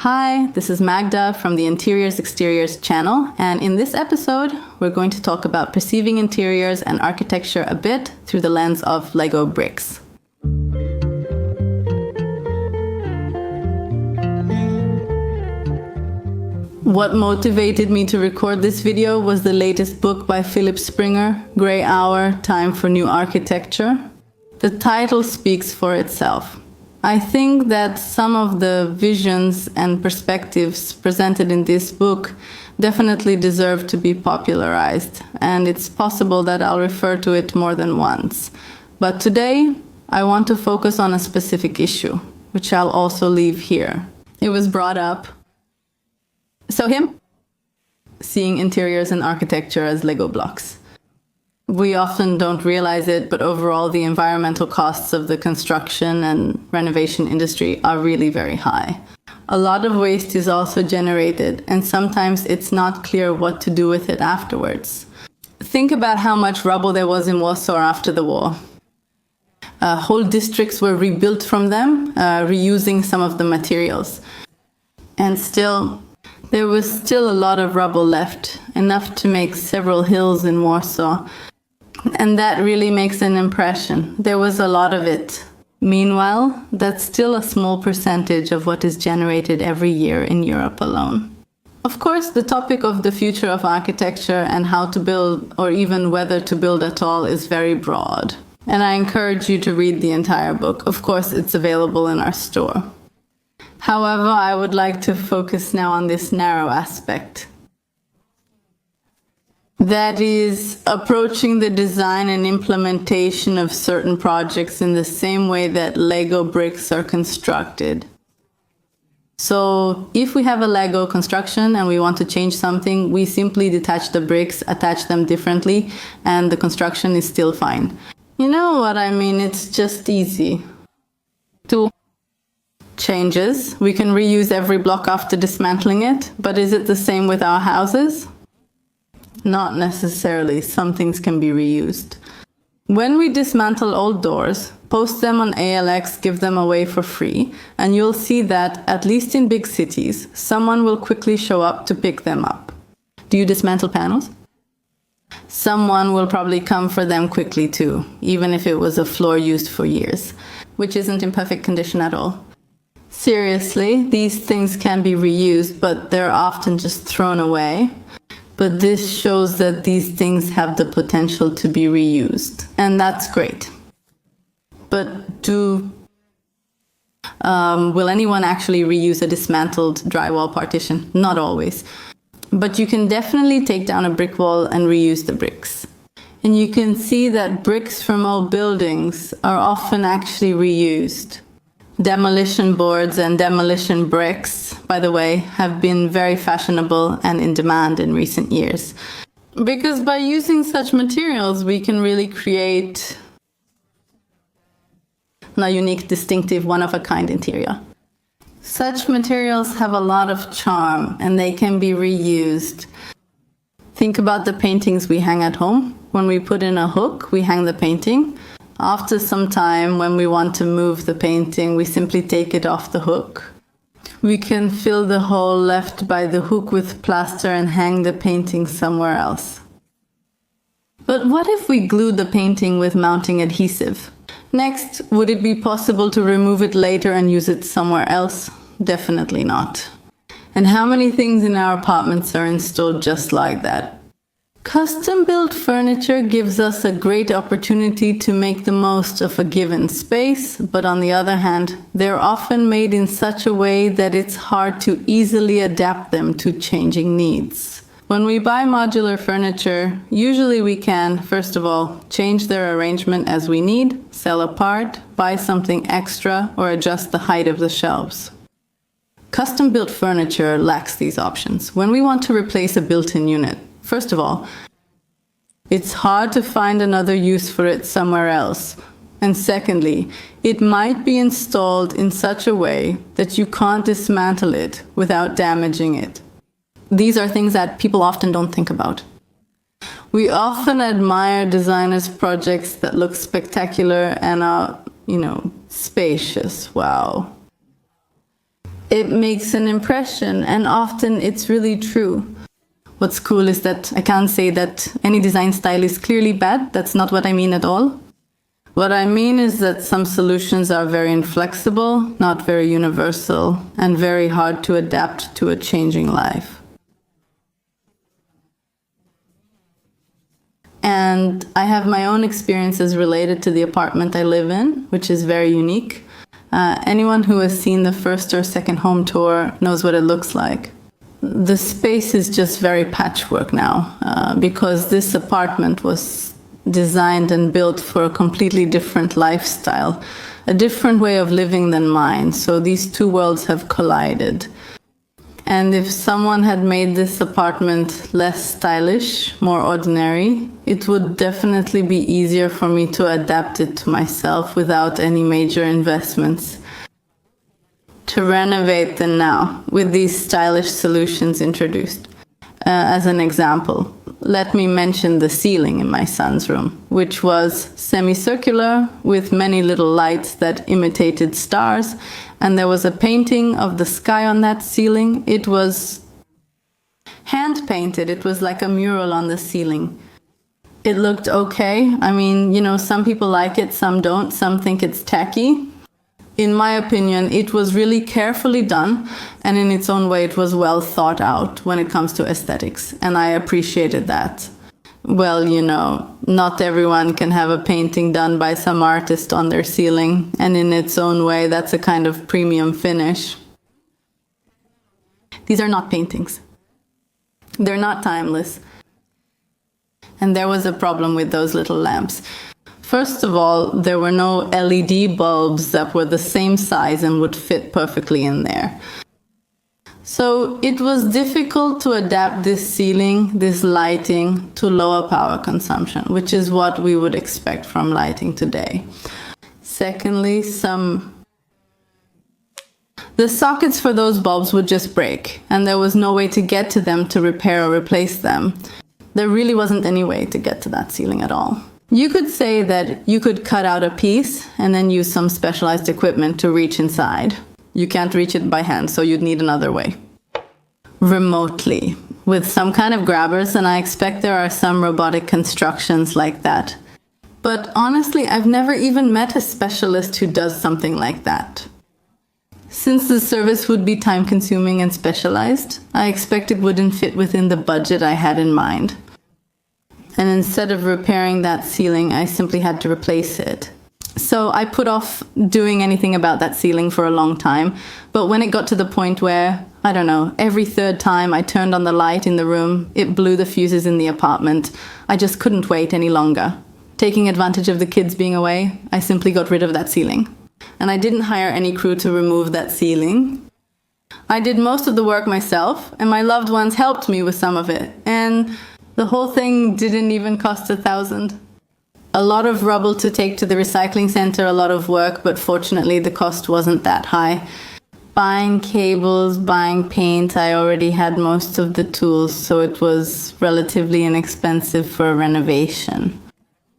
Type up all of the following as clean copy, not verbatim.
Hi, this is Magda from the Interiors Exteriors channel, and in this episode, we're going to talk about perceiving interiors and architecture a bit through the lens of Lego bricks. What motivated me to record this video was the latest book by Philip Springer, Grey Hour, Time for New Architecture. The title speaks for itself. I think that some of the visions and perspectives presented in this book definitely deserve to be popularized, and it's possible that I'll refer to it more than once. But today, I want to focus on a specific issue, which I'll also leave here. It was brought up. So him? Seeing interiors and architecture as Lego blocks. We often don't realize it, but overall the environmental costs of the construction and renovation industry are really very high. A lot of waste is also generated, and sometimes it's not clear what to do with it afterwards. Think about how much rubble there was in Warsaw after the war. Whole districts were rebuilt from them, reusing some of the materials. And still, there was still a lot of rubble left, enough to make several hills in Warsaw. And that really makes an impression. There was a lot of it. Meanwhile, that's still a small percentage of what is generated every year in Europe alone. Of course, the topic of the future of architecture and how to build, or even whether to build at all, is very broad. And I encourage you to read the entire book. Of course, it's available in our store. However, I would like to focus now on this narrow aspect. That is, approaching the design and implementation of certain projects in the same way that Lego bricks are constructed. So, if we have a Lego construction and we want to change something, we simply detach the bricks, attach them differently, and the construction is still fine. You know what I mean? It's just easy. Two changes. We can reuse every block after dismantling it, but is it the same with our houses? Not necessarily. Some things can be reused. When we dismantle old doors, post them on ALX, give them away for free, and you'll see that, at least in big cities, someone will quickly show up to pick them up. Do you dismantle panels? Someone will probably come for them quickly too, even if it was a floor used for years, which isn't in perfect condition at all. Seriously, these things can be reused, but they're often just thrown away. But this shows that these things have the potential to be reused, and that's great. But will anyone actually reuse a dismantled drywall partition? Not always. But you can definitely take down a brick wall and reuse the bricks. And you can see that bricks from old buildings are often actually reused. Demolition boards and demolition bricks, by the way, have been very fashionable and in demand in recent years. Because by using such materials, we can really create a unique, distinctive, one-of-a-kind interior. Such materials have a lot of charm, and they can be reused. Think about the paintings we hang at home. When we put in a hook, we hang the painting. After some time, when we want to move the painting, we simply take it off the hook. We can fill the hole left by the hook with plaster and hang the painting somewhere else. But what if we glued the painting with mounting adhesive? Next, would it be possible to remove it later and use it somewhere else? Definitely not. And how many things in our apartments are installed just like that? Custom-built furniture gives us a great opportunity to make the most of a given space, but on the other hand, they're often made in such a way that it's hard to easily adapt them to changing needs. When we buy modular furniture, usually we can, first of all, change their arrangement as we need, sell a part, buy something extra, or adjust the height of the shelves. Custom-built furniture lacks these options. When we want to replace a built-in unit, first of all, it's hard to find another use for it somewhere else. And secondly, it might be installed in such a way that you can't dismantle it without damaging it. These are things that people often don't think about. We often admire designers' projects that look spectacular and are, spacious. Wow. it makes an impression, and often it's really true. What's cool is that I can't say that any design style is clearly bad. That's not what I mean at all. What I mean is that some solutions are very inflexible, not very universal, and very hard to adapt to a changing life. And I have my own experiences related to the apartment I live in, which is very unique. Anyone who has seen the first or second home tour knows what it looks like. The space is just very patchwork now, because this apartment was designed and built for a completely different lifestyle, a different way of living than mine. So these two worlds have collided. And if someone had made this apartment less stylish, more ordinary, it would definitely be easier for me to adapt it to myself without any major investments. To renovate than now, with these stylish solutions introduced. As an example, let me mention the ceiling in my son's room, which was semicircular with many little lights that imitated stars, and there was a painting of the sky on that ceiling. It was hand painted. It was like a mural on the ceiling. It looked okay. I mean, some people like it, some don't, some think it's tacky. In my opinion, it was really carefully done, and in its own way, it was well thought out when it comes to aesthetics, and I appreciated that. Well, not everyone can have a painting done by some artist on their ceiling, and in its own way, that's a kind of premium finish. These are not paintings. They're not timeless. And there was a problem with those little lamps. First of all, there were no LED bulbs that were the same size and would fit perfectly in there. So it was difficult to adapt this ceiling, this lighting, to lower power consumption, which is what we would expect from lighting today. Secondly, the sockets for those bulbs would just break, and there was no way to get to them to repair or replace them. There really wasn't any way to get to that ceiling at all. You could say that you could cut out a piece and then use some specialized equipment to reach inside. You can't reach it by hand, so you'd need another way. Remotely, with some kind of grabbers, and I expect there are some robotic constructions like that. But honestly, I've never even met a specialist who does something like that. Since the service would be time-consuming and specialized, I expect it wouldn't fit within the budget I had in mind. And instead of repairing that ceiling, I simply had to replace it. So I put off doing anything about that ceiling for a long time. But when it got to the point where, I don't know, every third time I turned on the light in the room, it blew the fuses in the apartment, I just couldn't wait any longer. Taking advantage of the kids being away, I simply got rid of that ceiling. And I didn't hire any crew to remove that ceiling. I did most of the work myself, and my loved ones helped me with some of it. And the whole thing didn't even cost $1,000. A lot of rubble to take to the recycling center, a lot of work, but fortunately the cost wasn't that high. Buying cables, buying paint, I already had most of the tools, so it was relatively inexpensive for a renovation.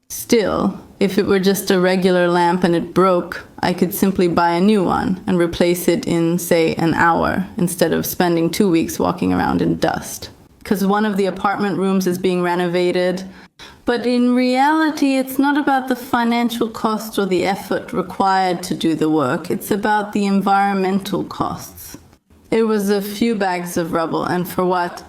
Still, if it were just a regular lamp and it broke, I could simply buy a new one and replace it in, say, an hour, instead of spending 2 weeks walking around in dust. Because one of the apartment rooms is being renovated. But in reality, it's not about the financial cost or the effort required to do the work. It's about the environmental costs. It was a few bags of rubble, and for what?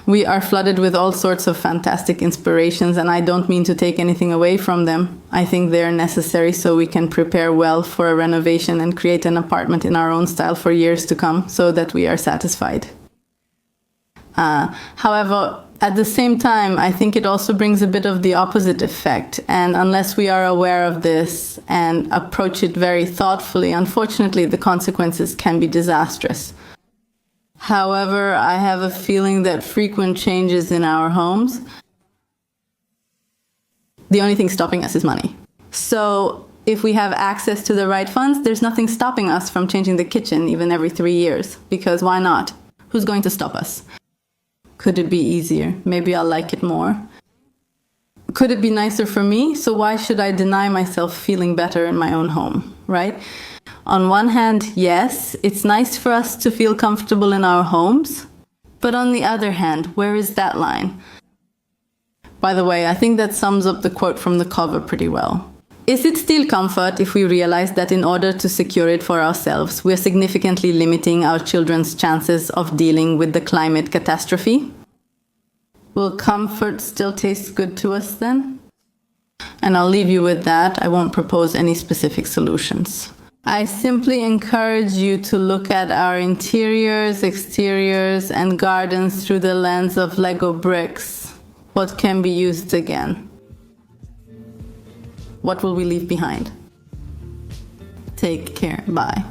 We are flooded with all sorts of fantastic inspirations, and I don't mean to take anything away from them. I think they're necessary so we can prepare well for a renovation and create an apartment in our own style for years to come, so that we are satisfied. However, at the same time, I think it also brings a bit of the opposite effect. And unless we are aware of this and approach it very thoughtfully, unfortunately, the consequences can be disastrous. However, I have a feeling that frequent changes in our homes, the only thing stopping us is money. So if we have access to the right funds, there's nothing stopping us from changing the kitchen even every 3 years. Because why not? Who's going to stop us? Could it be easier? Maybe I'll like it more. Could it be nicer for me? So why should I deny myself feeling better in my own home, right? On one hand, yes, it's nice for us to feel comfortable in our homes. But on the other hand, where is that line? By the way, I think that sums up the quote from the cover pretty well. Is it still comfort if we realize that in order to secure it for ourselves, we are significantly limiting our children's chances of dealing with the climate catastrophe? Will comfort still taste good to us then? And I'll leave you with that. I won't propose any specific solutions. I simply encourage you to look at our interiors, exteriors, and gardens through the lens of Lego bricks. What can be used again? What will we leave behind? Take care. Bye.